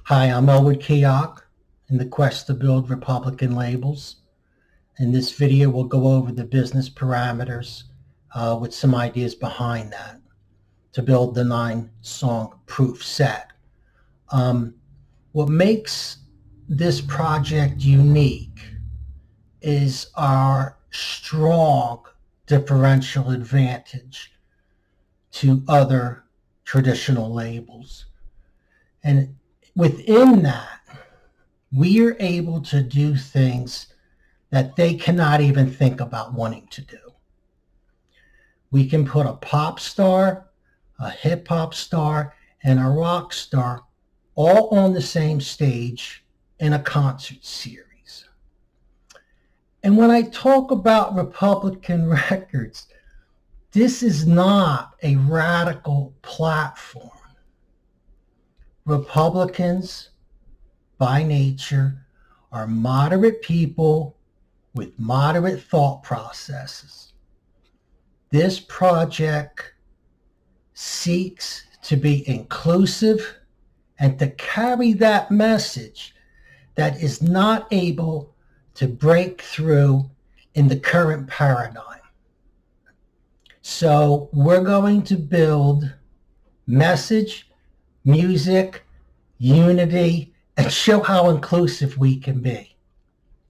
Hi, I'm Elwood Keok in the quest to build Republican labels. In this video, we'll go over the business parameters with some ideas behind that to build the 9-song proof set. What makes this project unique is our strong differential advantage to other traditional labels. And within that, we are able to do things that they cannot even think about wanting to do. We can put a pop star, a hip hop star, and a rock star all on the same stage in a concert series. And when I talk about Republican Records, this is not a radical platform. Republicans, by nature, are moderate people with moderate thought processes. This project seeks to be inclusive and to carry that message that is not able to break through in the current paradigm. So we're going to build message, music, unity, and show how inclusive we can be.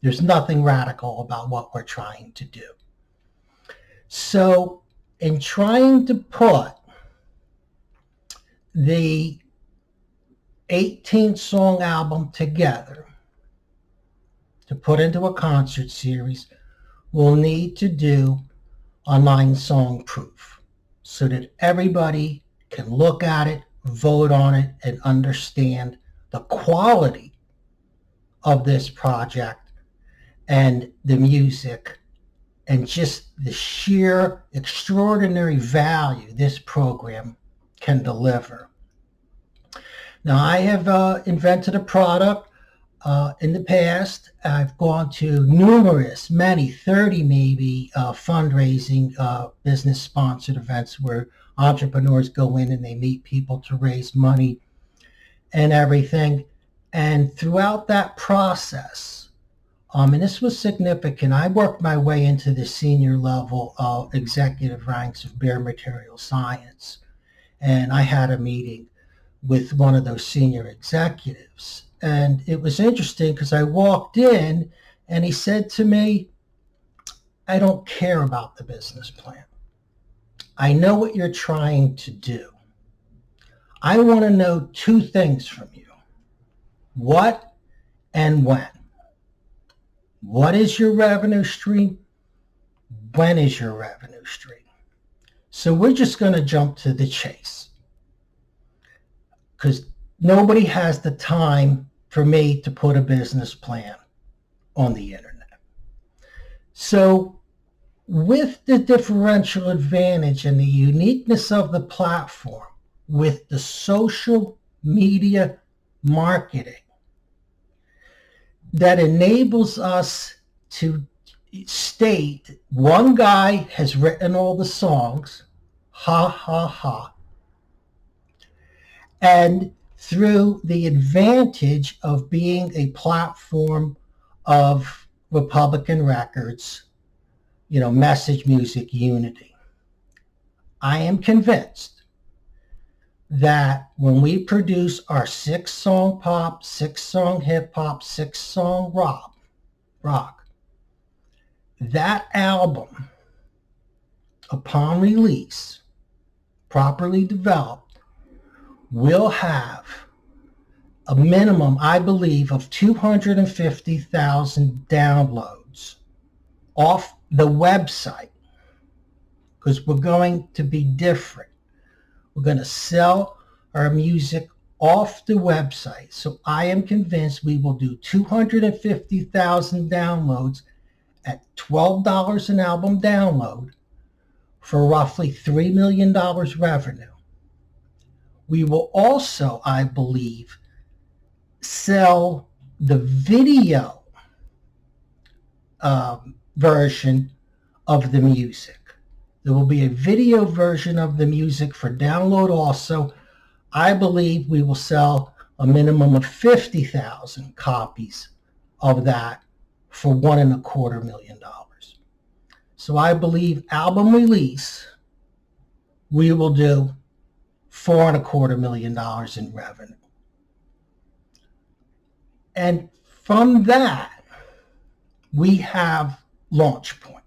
There's nothing radical about what we're trying to do. So in trying to put the 18-song album together to put into a concert series, we'll need to do a 9-song proof so that everybody can look at it, vote on it, and understand the quality of this project and the music and just the sheer extraordinary value this program can deliver. Now, I have invented a product in the past. I've gone to numerous, many, 30 maybe, fundraising business-sponsored events where entrepreneurs go in and they meet people to raise money and everything. And throughout that process, and this was significant, I worked my way into the senior level of executive ranks of Bare Material Science. And I had a meeting with one of those senior executives. And it was interesting because I walked in and he said to me, "I don't care about the business plan. I know what you're trying to do. I want to know two things from you. What and when. What is your revenue stream? When is your revenue stream?" So we're just going to jump to the chase because nobody has the time for me to put a business plan on the internet. So with the differential advantage and the uniqueness of the platform, with the social media marketing that enables us to state one guy has written all the songs, ha, ha, ha. And through the advantage of being a platform of Republican Records, message, music, unity, I am convinced that when we produce our 6-song pop, 6-song hip hop, 6-song rock, that album, upon release, properly developed, will have a minimum, I believe, of 250,000 downloads off the website because we're going to be different. We're going to sell our music off the website. So I am convinced we will do 250,000 downloads at $12 an album download for roughly $3 million revenue. We will also, I believe, sell the video version of the music. There will be a video version of the music for download also. I believe we will sell a minimum of 50,000 copies of that for $1.25 million. So I believe album release, we will do $4.25 million in revenue. And from that, we have launch point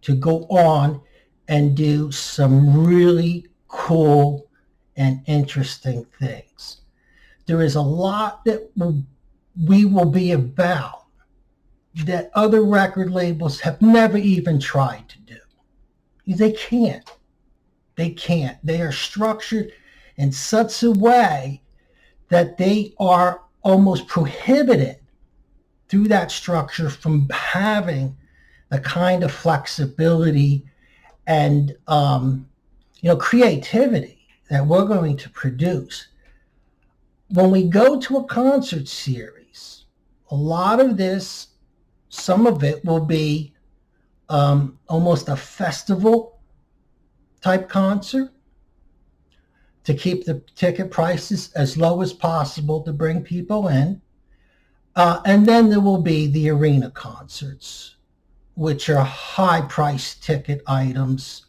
to go on and do some really cool and interesting things. There is a lot that we will be about that other record labels have never even tried to do. They can't. They can't. They are structured in such a way that they are almost prohibited through that structure from having the kind of flexibility and creativity that we're going to produce. When we go to a concert series, a lot of this, some of it will be almost a festival type concert to keep the ticket prices as low as possible to bring people in. And then there will be the arena concerts, which are high-priced ticket items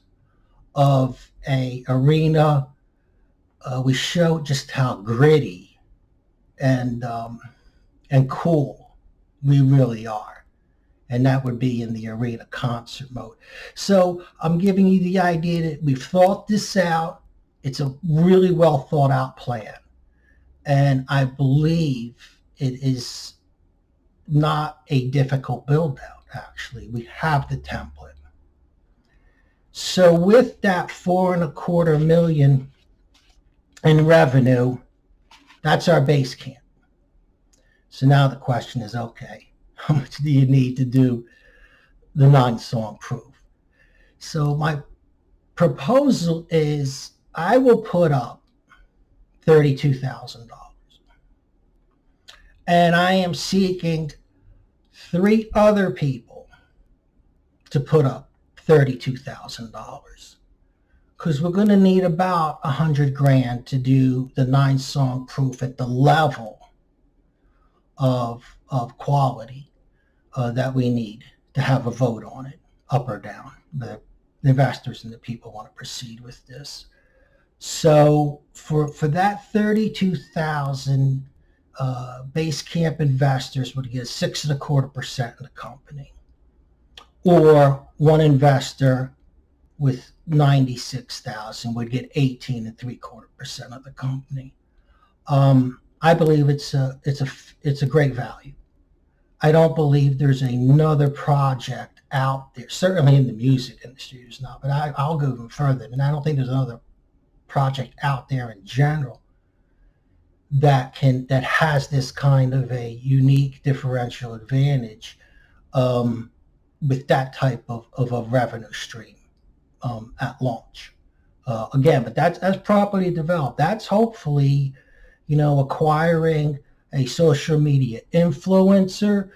of a arena. We show just how gritty and cool we really are. And that would be in the arena concert mode. So I'm giving you the idea that we've thought this out. It's a really well thought out plan. And I believe it is not a difficult build out, actually. We have the template. So with that $4.25 million in revenue, that's our base camp. So now the question is, okay, how much do you need to do the 9-song proof? So my proposal is I will put up $32,000. And I am seeking 3 other people to put up $32,000, because we're going to need about $100,000 to do the 9-song proof at the level of quality that we need to have a vote on it, up or down. The investors and the people want to proceed with this. So for that 32,000, base camp investors would get 6.25% in the company, or one investor with 96,000 would get 18.75% of the company. I believe it's a great value. I don't believe there's another project out there, certainly in the music industry there's not, but I'll go even further, and I don't think there's another project out there in general that has this kind of a unique differential advantage with that type of a revenue stream at launch. Again, but that's properly developed. That's hopefully, acquiring a social media influencer.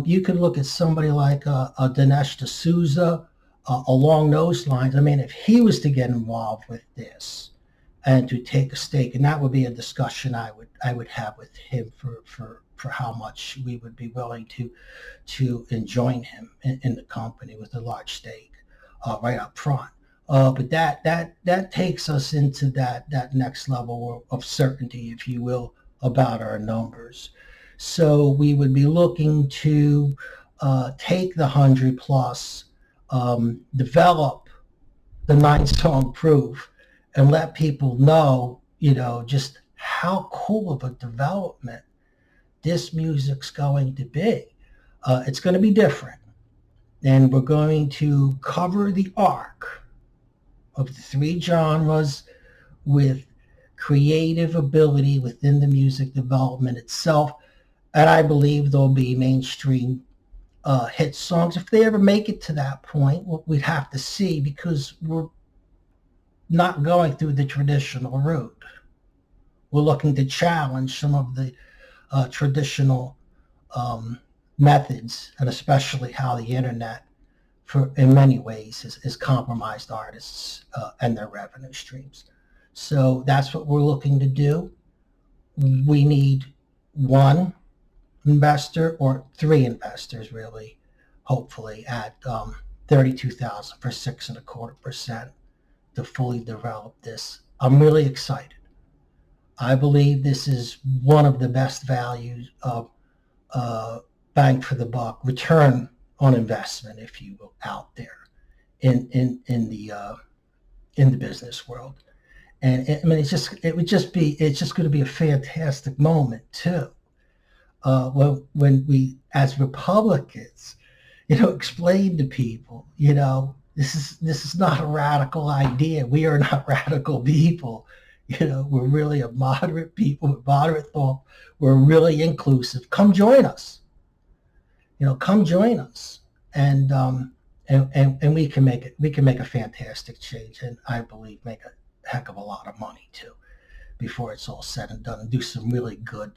You could look at somebody like a Dinesh D'Souza along those lines. I mean, if he was to get involved with this and to take a stake, and that would be a discussion I would have with him for how much we would be willing to join him in the company with a large stake right up front. But that takes us into that next level of certainty, if you will, about our numbers. So we would be looking to take the 100 plus, develop the 9-song proof, and let people know, just how cool of a development this music's going to be. It's going to be different. And we're going to cover the arc of the 3 genres with creative ability within the music development itself. And I believe there'll be mainstream hit songs. If they ever make it to that point, we'd have to see, because we're not going through the traditional route. We're looking to challenge some of the traditional methods, and especially how the internet, in many ways, has compromised artists and their revenue streams. So that's what we're looking to do. we need one investor or three investors, really, hopefully, at 32,000 for 6.25% to fully develop this. I'm really excited. I believe this is one of the best values of bang for the buck, return on investment, if you will, out there in the business world. And it's just going to be a fantastic moment too. When we, as Republicans, explain to people, this is not a radical idea. We are not radical people. We're really a moderate people with moderate thought. We're really inclusive. Come join us. Come join us, and we can make it. We can make a fantastic change, and I believe make a heck of a lot of money too, before it's all said and done, and do some really good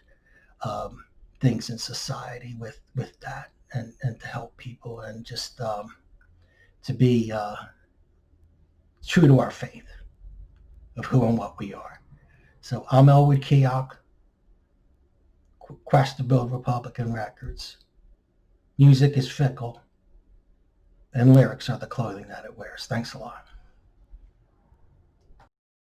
things in society with that, and to help people, and just to be true to our faith of who and what we are. So I'm Elwood Keok, Quest to Build Republican Records. Music is fickle, and lyrics are the clothing that it wears. Thanks a lot.